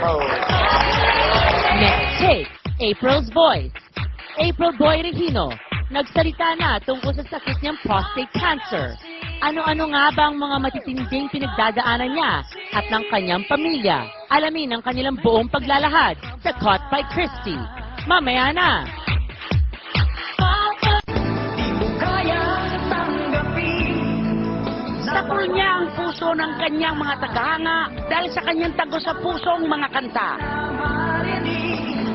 Oh. Next tape, April's voice. April Boy Regino, nagsalita na tungkol sa sakit niyang prostate cancer. Ano-ano nga ba ang mga matitinding pinagdadaanan niya at ng kanyang pamilya? Alamin ang kanilang buong paglalahad sa Caught by Christie. Mamaya na! Sakol niya ang puso ng kanyang mga tagahanga dahil sa kanyang tago sa pusong mga kanta.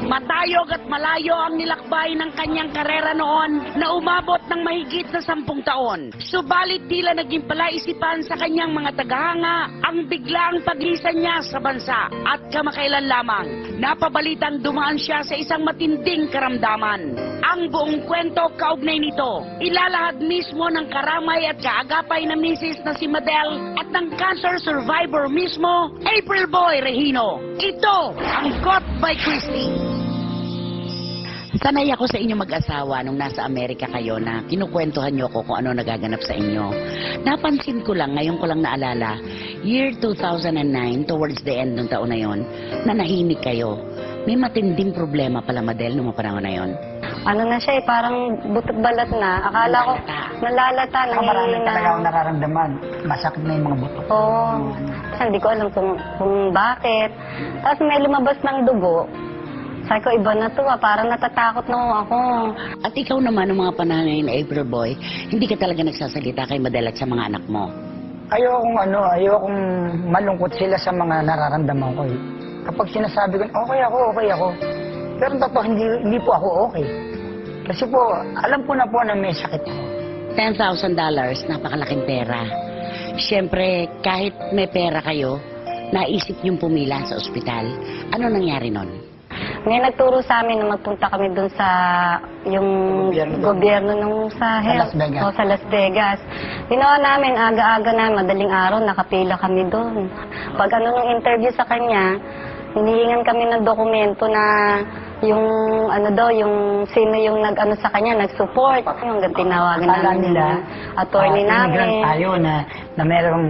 Matayog at malayo ang nilakbay ng kanyang karera noon na umabot ng mahigit na 10 taon. Subalit tila naging palaisipan sa kanyang mga tagahanga ang biglaang paglisan niya sa bansa. At kamakailan lamang, napabalitang dumaan siya sa isang matinding karamdaman. Ang buong kwento kaugnay nito, ilalahad mismo ng karamay at kaagapay na misis na si Madel at ng cancer survivor mismo, April Boy Regino. Ito ang Caught by Christie. Sanay ako sa inyo mag-asawa nung nasa Amerika kayo na kinukwentuhan nyo ko kung ano nagaganap sa inyo. Napansin ko lang, ngayon ko lang naalala, year 2009, towards the end ng taon na yon, na nahimik kayo. May matinding problema pala, Madel, nung panahon na yon. Ano na siya parang butot balat na. Akala ko, nalalata, Marami nangihina. talaga akong nararamdaman. Masakit na yung mga buto. Oo. Hindi ko alam kung bakit. Tapos may lumabas ng dugo. Sabi ko, iba na to parang natatakot na ako. At ikaw naman, ng mga panahon na yun, April Boy, hindi ka talaga nagsasalita kay Madel at sa mga anak mo. Ayokong malungkot sila sa mga nararamdaman ko. Kapag sinasabi ko, okay ako. Pero totoo, hindi po ako okay. Kasi po, alam ko na po na may sakit ako. $10,000, napakalaking pera. Siyempre, kahit may pera kayo, naisip niyong pumila sa ospital. Ano nangyari nun? May nagturo sa amin na magpunta kami dun sa yung gobyerno nung sa health. Las Vegas. O, sa Las Vegas. Ginawa namin, aga-aga na, madaling araw, nakapila kami dun. Pag nung interview sa kanya, hinihingan kami ng dokumento na yung yung sino yung sa kanya, nag-support. Hanggang tinawagan namin nila, attorney namin. immigrant tayo na merong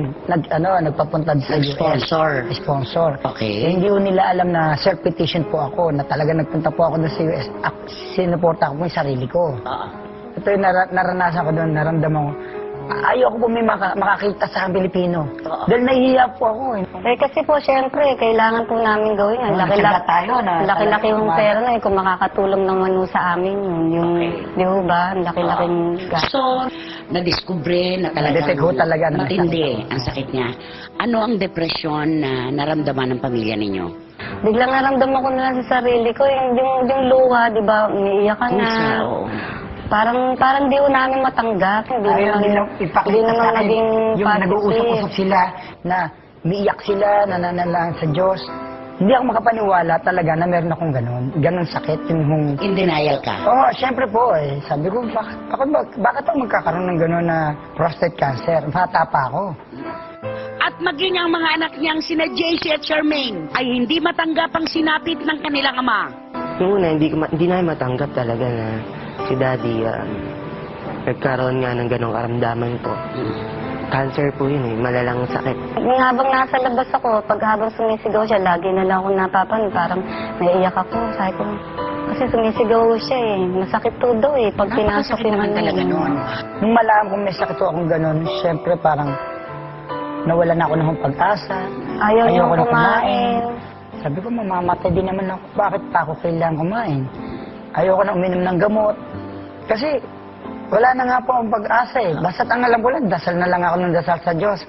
nagpapunta sa Nag-sponsor. Sponsor. Okay. Hindi ko nila alam na self-petition po ako, na talaga nagpunta po ako doon sa US. Sinuporta ko po yung sarili ko. Ito yung naranasan ko doon, naramdaman ko. Ayoko po may makakita sa Pilipino. Dahil nahihiya po ako. Kasi po, syempre, kailangan po namin gawin. Laki-laki yung pera na kung makakatulong naman sa amin yung di ba? Laki-laking gas. So, nadiskubre na talagang talaga na matindi ang sakit niya. Ano ang depresyon na naramdaman ng pamilya ninyo? Biglang naramdaman ko na lang sa sarili ko, yung luha, di ba? Umiiyak ka na. Parang di ko namin matanggap. Hindi naman naging yung nag-uusap-usap sila na umiiyak sila, nananalang sa Diyos. Hindi ako makapaniwala talaga na meron akong ganun sakit. Yung In denial ka? Oo, syempre po eh. Sabi ko, bakit ako magkakaroon ng ganun na prostate cancer? Bata pa ako. At maging ang mga anak niyang sina JC at Charmaine ay hindi matanggap ang sinapit ng kanilang ama. Noong una, hindi namin matanggap talaga na si Daddy nagkaroon nga ng ganong karamdaman po. Cancer po yun malalang sakit. Habang nasa labas ako, habang sumisigaw siya, lagi na lang ako napapanood. Parang naiiyak ako. Sabi ko, kasi sumisigaw siya masakit to daw pag pinasok yung talaga noon. Nung malaman kong may sakit akong ganun, syempre parang nawalan ako ng pag-asa. Ayaw ko na kumain. Sabi ko, mamamatay din naman ako. Bakit pa ako kailangan kumain? Ayoko na uminom ng gamot. Kasi wala na nga po ang pag-asa Basta't ang alam ko lang, dasal na lang ako ng dasal sa Diyos.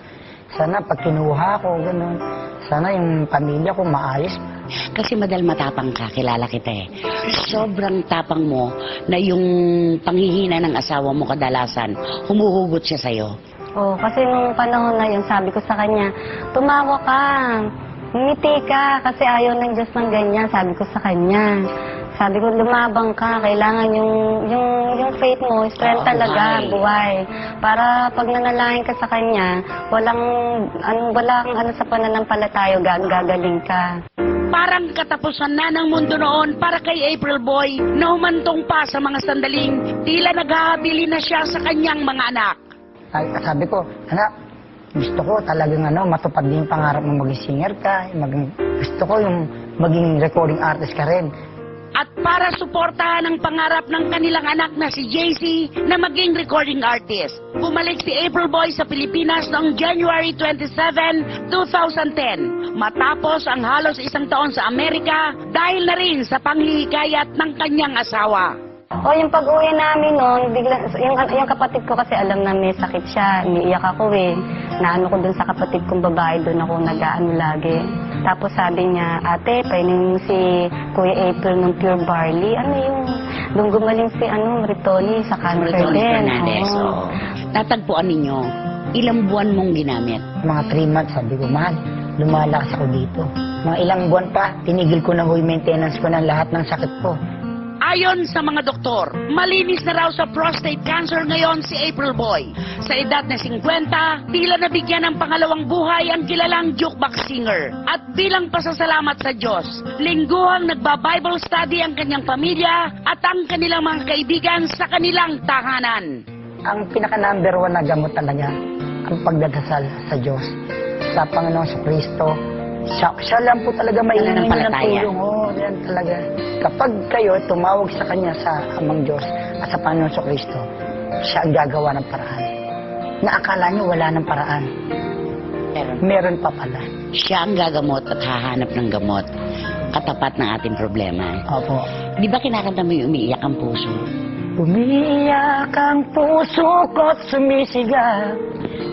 Sana pag kinuha ko, gano'n. Sana yung pamilya ko maayos. Kasi Madel, matapang ka, kilala kita Sobrang tapang mo na yung panghihina ng asawa mo kadalasan, humuhugot siya sa'yo. Kasi nung panahon na yun, sabi ko sa kanya, tumawa ka, ngiti ka, kasi ayaw ng Diyos ng ganyan, sabi ko sa kanya. Sabi ko, lumabang ka, kailangan yung faith mo, strength talaga, buhay. Para pag nanalangin ka sa kanya, walang sa pananampalataya, gagaling ka. Parang katapusan na ng mundo noon para kay April Boy na humantong pa sa mga sandaling tila naghahabili na siya sa kanyang mga anak. Sabi ko, anak, Gusto ko talagang matupad din yung pangarap mo maging singer ka. Gusto ko yung maging recording artist ka rin. At para suportahan ang pangarap ng kanilang anak na si JC na maging recording artist, bumalik si April Boy sa Pilipinas noong January 27, 2010, matapos ang halos isang taon sa Amerika dahil na rin sa panghihikayat ng kanyang asawa. O yung pag-uwi namin noon, biglang, yung kapatid ko kasi alam na may sakit siya, umiiyak ako Naano ko dun sa kapatid kong babae, dun ako nag-aano lagi. Tapos sabi niya, ate, painumin mo si Kuya April ng Pure Barley. Doon gumaling si Maritoli sa cancer Maritoli din. Fernandez. Oo. Oo. Natagpuan ninyo, ilang buwan mong ginamit? Mga 3 months, sabi ko, mahal, lumalakas ako dito. Mga ilang buwan pa, tinigil ko na yung maintenance ko ng lahat ng sakit ko. Ayon sa mga doktor, malinis na raw sa prostate cancer ngayon si April Boy. Sa edad na 50, tila nabigyan ng pangalawang buhay ang kilalang jukebox singer. At bilang pasasalamat sa Diyos, lingguhang nagba-Bible study ang kanyang pamilya at ang kanilang mga kaibigan sa kanilang tahanan. Ang pinaka-number 1 na gamot talaga, ang pagdadasal sa Diyos, sa Panginoon sa Kristo. Siya lang po talaga maiingi ng Pananampalataya. tulong. Oo, yan talaga. Kapag kayo tumawag sa Kanya sa Amang Diyos at sa Panginoon sa Kristo, siya ang gagawa ng paraan. Na akala niyo wala ng paraan. Meron pa pala. Siya ang gagamot at hahanap ng gamot. Katapat ng ating problema. Opo. Di ba kinakanta mo yung umiiyak ang puso? Umiiyak ang puso ko't sumisigaw,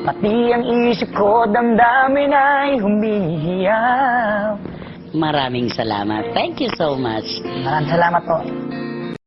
pati ang isip ko damdamin ay humihiyaw. Maraming salamat. Thank you so much. Maraming salamat po.